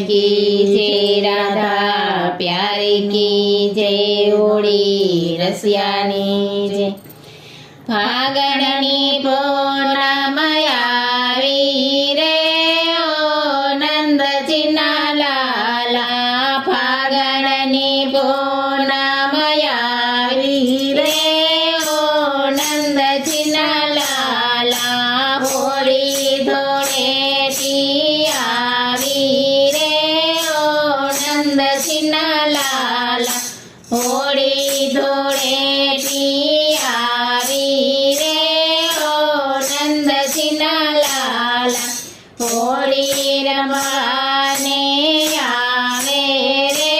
की जय राधा प्यारी की जय होली रसियानी जय फागणनी पूनम आवी रे ओ नंदजीना लाला फागणनी पूनम आवी रे ओ नंदजीना लाला होली धूळेटी आवी रे ओ नंदजीना लाला होली धूळेटी आवी रे ओ नंदजीना लाला होली रमवाने आवे रे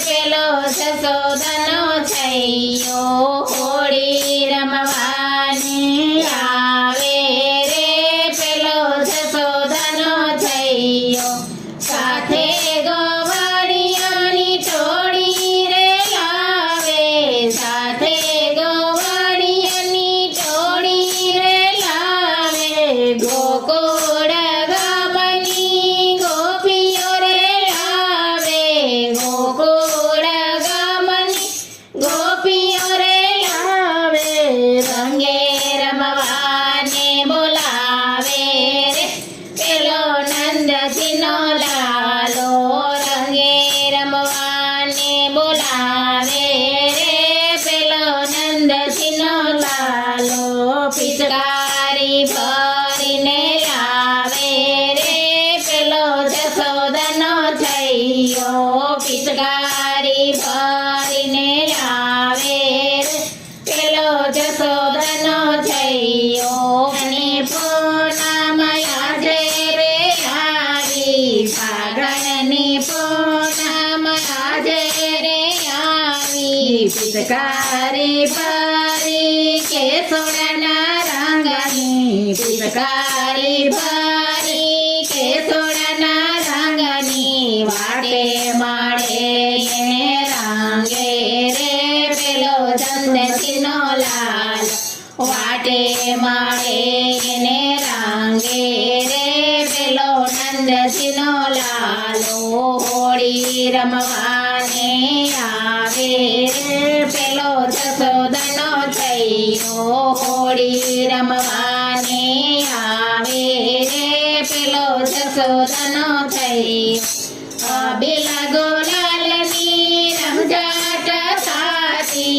पेलो जसोदनो छैयो होली रमवाने आवे रे पेलो जसोदनो छैयो साथे गोवाड़ियानी टोळी रे लावे साथे गोवाड़ियानी टोळी रे लावे गोकुळ गामनी गोपीओ रे लावे गोकुळ गामनी गोपीओ रे लावे रंगे रमवाने बोलावे रे पेलो नंदजीनो लालो रंगे रमवाने बोलावे रे पेलो नंदजीनो लालो पिचकारी भरीने लावे रे पेलो जसोदनो छैयो पिचकारी भरीने लावे रे पेलो जसोदनो छैयो आणि पूनम आजे रे आवी फागणनी पूनम आजे रे आवी पिचकारी भरी केसोडना रंगनी पिचकारी भरी केसोडना रंगनी वाटे माडे येणे रांगे रे पेलो नंदजीनो लाल वाटे माडे येणे रांगे रे पेलो नंदजीनो लालो होळी रमवाने आवे रे पेलो जसोदनो छैयो होळी रमवाने आवे रे पेलो जसोदनो छैयो अबिला गोलालनी रमजाट साथी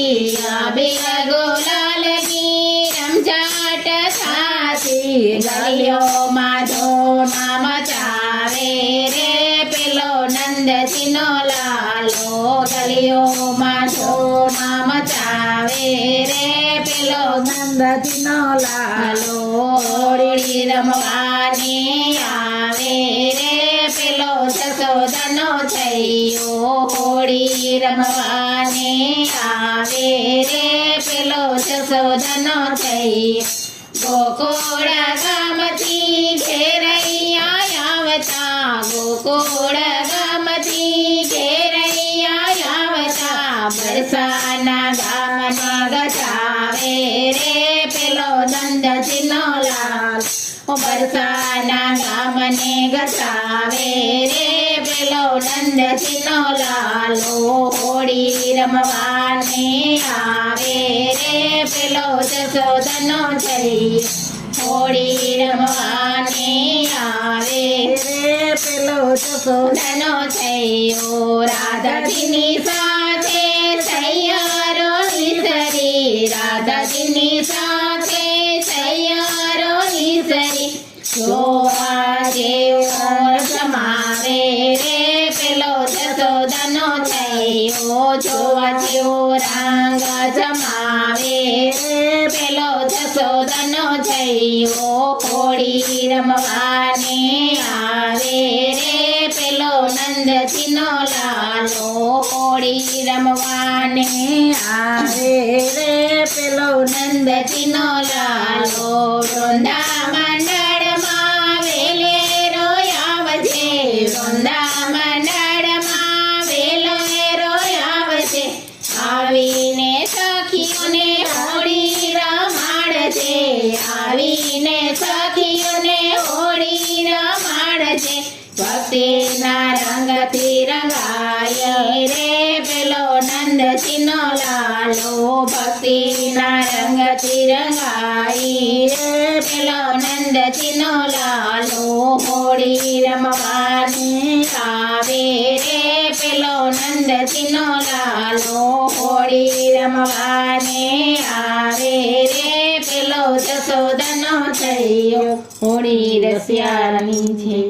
अबिला गोलालनी रमजाट साथी गलियो माधो नाम चावे रे पेलो नंदजीनो लालो गलियो माधो नाम चावे रे पेलो नंदजीनो लालो होळी रमवाने आवे रे पेलो जसोदनो छैयो होळी रमवाने आवे रे पेलो जसोदनो छैयो गोकुळ गामती घेरैया यावता गोकुळ गामती घेरैया यावता बरसाना गामने गजावे रे पेलो नंदजीनो लाल बरसाना गामने गजावे रे पेलो नंदजीनो लालो होळी रमवाने आवे रे पेलो जसोदनो छैयो होळी रमवाने आवे रे पेलो जसोदनो छैयो राधाजीनी साथे तैयारो निसरी राधाजीनी साथे तैयारो निसरी જોવા જેવો સમાવે રે પેલો જસોદનો થયો જોવા જેવો રંગ જમાવે રે પેલો જસોદનો થયો હોળી રમવાને આવે રે પેલો નંદજીનો લાલો હોળી રમવાને આવે રે પેલો નંદજીનો લાલો વૃંદા મંડળમાં વેલેરો આવજે વૃંદા મંડળમાં વેલેરો આવજે આવીને સખીઓને હોળી રમાડજે આવીને સખીઓને હોળી રમાડજે ભક્તિના રંગ રંગથી રંગાય રે પેલો નંદજીનો લાલો ભક્તિના રંગથી રંગાય રે પેલો નંદજીનો લાલો હોળી રમવાને આવે રે પેલો નંદજીનો લાલો હોળી રમવાને આવે રે પેલો જશોદાનો થયો હોળી રસિયાની છે.